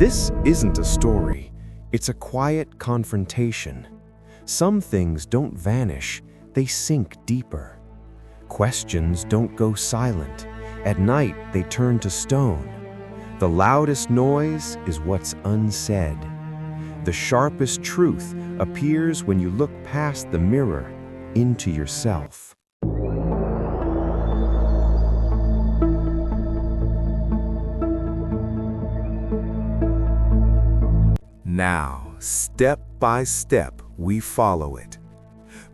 This isn't a story, it's a quiet confrontation. Some things don't vanish, they sink deeper. Questions don't go silent. At night, they turn to stone. The loudest noise is what's unsaid. The sharpest truth appears when you look past the mirror into yourself. Now, step by step, we follow it.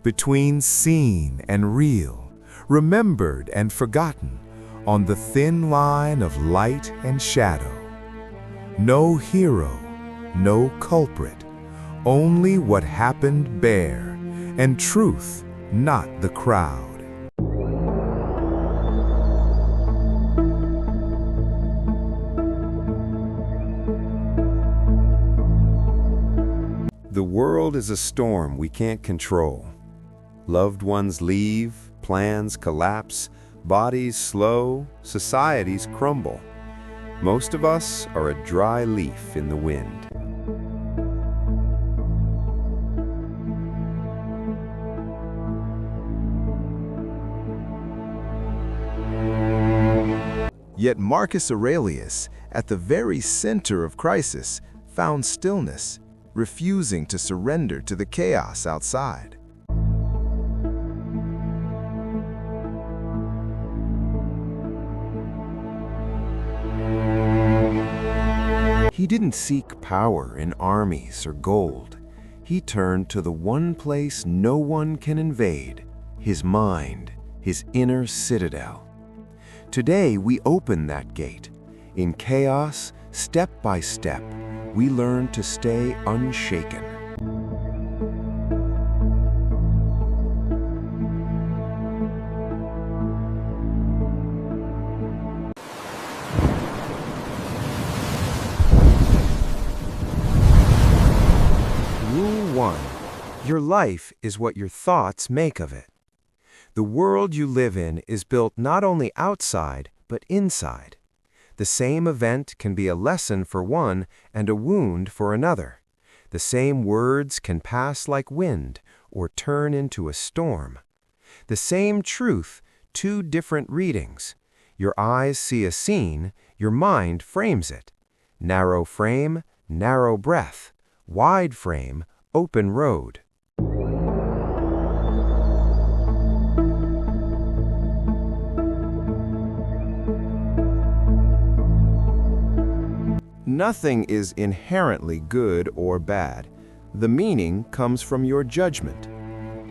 Between seen and real, remembered and forgotten, on the thin line of light and shadow. No hero, no culprit, only what happened bare, and truth, not the crowd. The world is a storm we can't control. Loved ones leave, plans collapse, bodies slow, societies crumble. Most of us are a dry leaf in the wind. Yet Marcus Aurelius, at the very center of crisis, found stillness, refusing to surrender to the chaos outside. He didn't seek power in armies or gold. He turned to the one place no one can invade, his mind, his inner citadel. Today we open that gate. In chaos, step by step, we learn to stay unshaken. Rule 1. Your life is what your thoughts make of it. The world you live in is built not only outside, but inside. The same event can be a lesson for one and a wound for another. The same words can pass like wind or turn into a storm. The same truth, two different readings. Your eyes see a scene, your mind frames it. Narrow frame, narrow breath. Wide frame, open road. Nothing is inherently good or bad. The meaning comes from your judgment.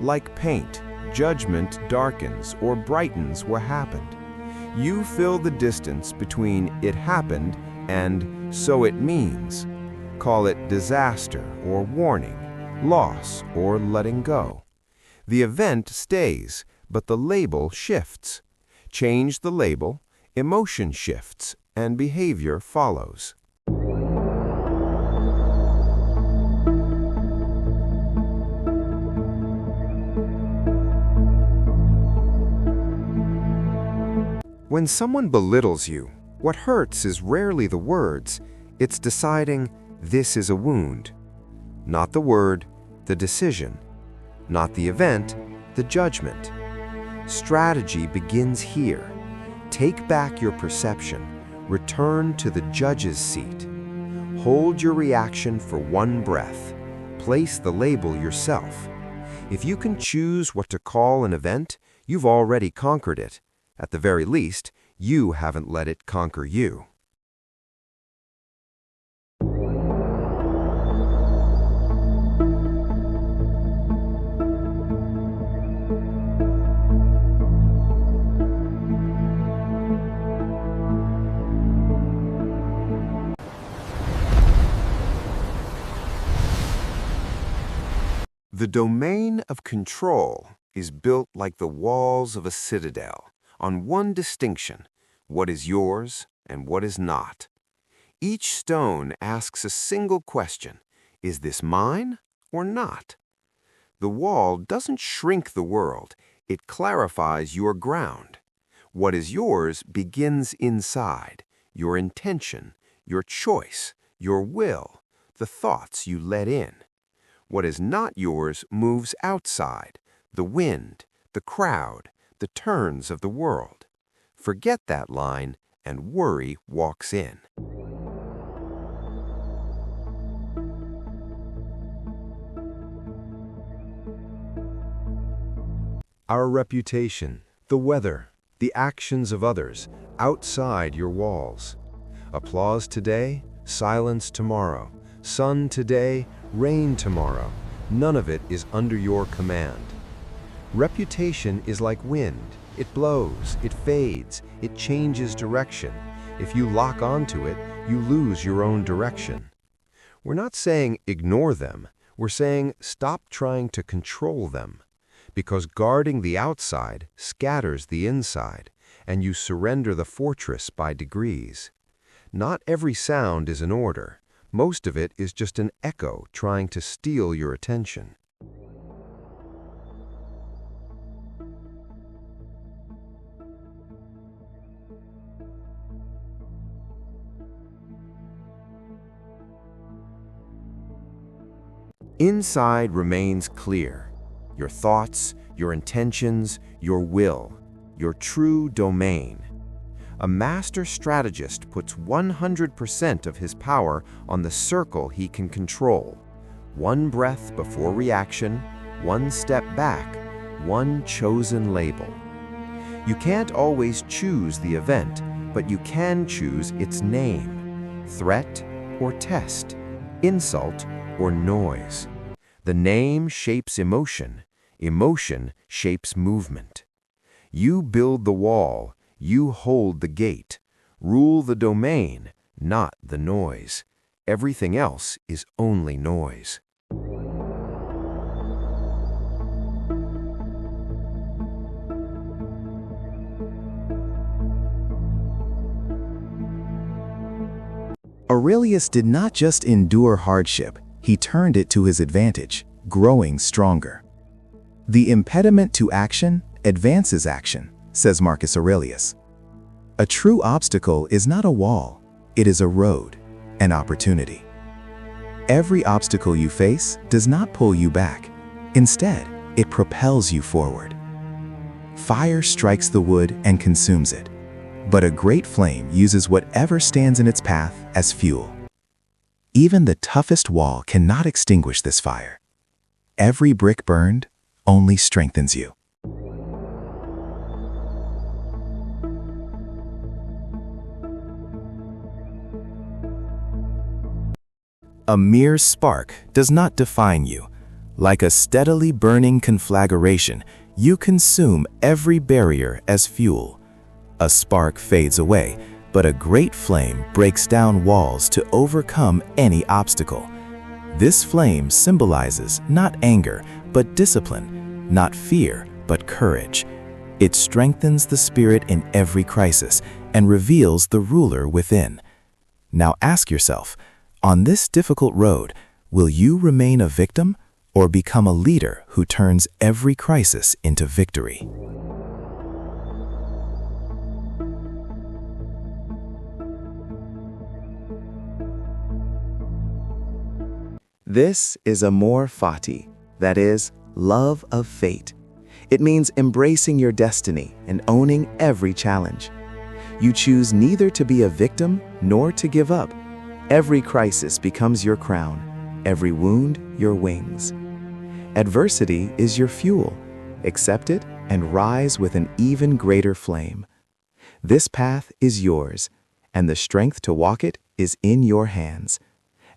Like paint, judgment darkens or brightens what happened. You fill the distance between it happened and so it means. Call it disaster or warning, loss or letting go. The event stays, but the label shifts. Change the label, emotion shifts, and behavior follows. When someone belittles you, what hurts is rarely the words. It's deciding, this is a wound. Not the word, the decision. Not the event, the judgment. Strategy begins here. Take back your perception. Return to the judge's seat. Hold your reaction for one breath. Place the label yourself. If you can choose what to call an event, you've already conquered it. At the very least, you haven't let it conquer you. The domain of control is built like the walls of a citadel, on one distinction: what is yours and what is not. Each stone asks a single question: is this mine or not? The wall doesn't shrink the world, it clarifies your ground. What is yours begins inside, your intention, your choice, your will, the thoughts you let in. What is not yours moves outside, the wind, the crowd, the turns of the world. Forget that line, and worry walks in. Our reputation, the weather, the actions of others, outside your walls. Applause today, silence tomorrow. Sun today, rain tomorrow. None of it is under your command. Reputation is like wind. It blows, it fades, it changes direction. If you lock onto it, you lose your own direction. We're not saying ignore them. We're saying stop trying to control them. Because guarding the outside scatters the inside, and you surrender the fortress by degrees. Not every sound is an order. Most of it is just an echo trying to steal your attention. Inside remains clear. Your thoughts, your intentions, your will, your true domain. A master strategist puts 100% of his power on the circle he can control. One breath before reaction, one step back, one chosen label. You can't always choose the event, but you can choose its name. Threat or test, insult or noise. The name shapes emotion. Emotion shapes movement. You build the wall, you hold the gate. Rule the domain, not the noise. Everything else is only noise. Aurelius did not just endure hardship, he turned it to his advantage, growing stronger. The impediment to action advances action, says Marcus Aurelius. A true obstacle is not a wall, it is a road, an opportunity. Every obstacle you face does not pull you back. Instead, it propels you forward. Fire strikes the wood and consumes it, but a great flame uses whatever stands in its path as fuel. Even the toughest wall cannot extinguish this fire. Every brick burned only strengthens you. A mere spark does not define you. Like a steadily burning conflagration, you consume every barrier as fuel. A spark fades away, but a great flame breaks down walls to overcome any obstacle. This flame symbolizes not anger, but discipline, not fear, but courage. It strengthens the spirit in every crisis and reveals the ruler within. Now ask yourself, on this difficult road, will you remain a victim or become a leader who turns every crisis into victory? This is amor fati, that is, love of fate. It means embracing your destiny and owning every challenge. You choose neither to be a victim nor to give up. Every crisis becomes your crown, every wound your wings. Adversity is your fuel. Accept it and rise with an even greater flame. This path is yours, and the strength to walk it is in your hands.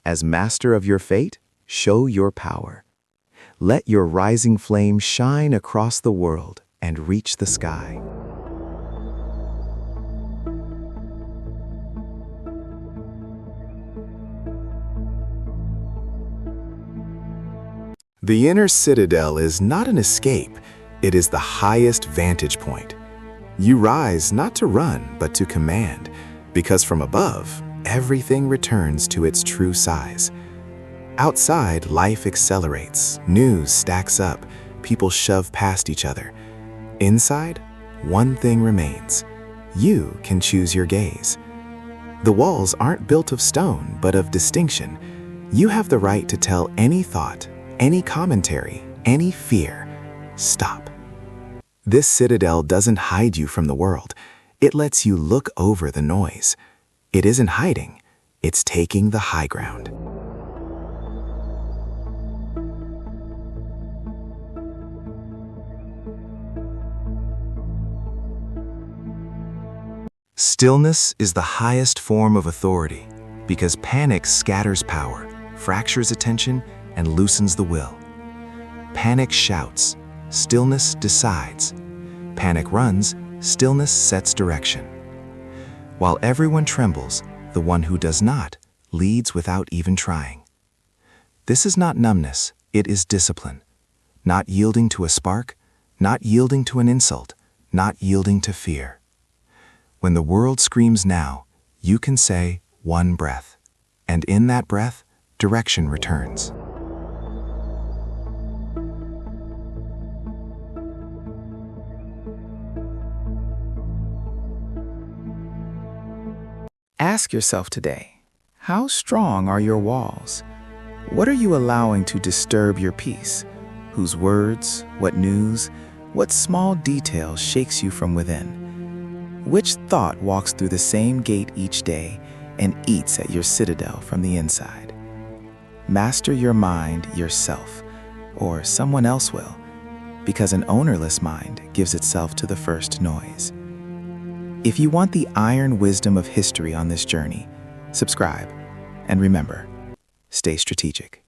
As master of your fate, show your power. Let your rising flame shine across the world and reach the sky. The inner citadel is not an escape, it is the highest vantage point. You rise not to run, but to command, because from above, everything returns to its true size. Outside, life accelerates, news stacks up, people shove past each other. Inside, one thing remains. You can choose your gaze. The walls aren't built of stone, but of distinction. You have the right to tell any thought, any commentary, any fear, stop. This citadel doesn't hide you from the world. It lets you look over the noise. It isn't hiding, it's taking the high ground. Stillness is the highest form of authority because panic scatters power, fractures attention, and loosens the will. Panic shouts, stillness decides. Panic runs, stillness sets direction. While everyone trembles, the one who does not leads without even trying. This is not numbness, it is discipline. Not yielding to a spark, not yielding to an insult, not yielding to fear. When the world screams now, you can say one breath, and in that breath, direction returns. Ask yourself today, how strong are your walls? What are you allowing to disturb your peace? Whose words, what news, what small detail shakes you from within? Which thought walks through the same gate each day and eats at your citadel from the inside? Master your mind yourself, or someone else will, because an ownerless mind gives itself to the first noise. If you want the iron wisdom of history on this journey, subscribe, and remember, stay strategic.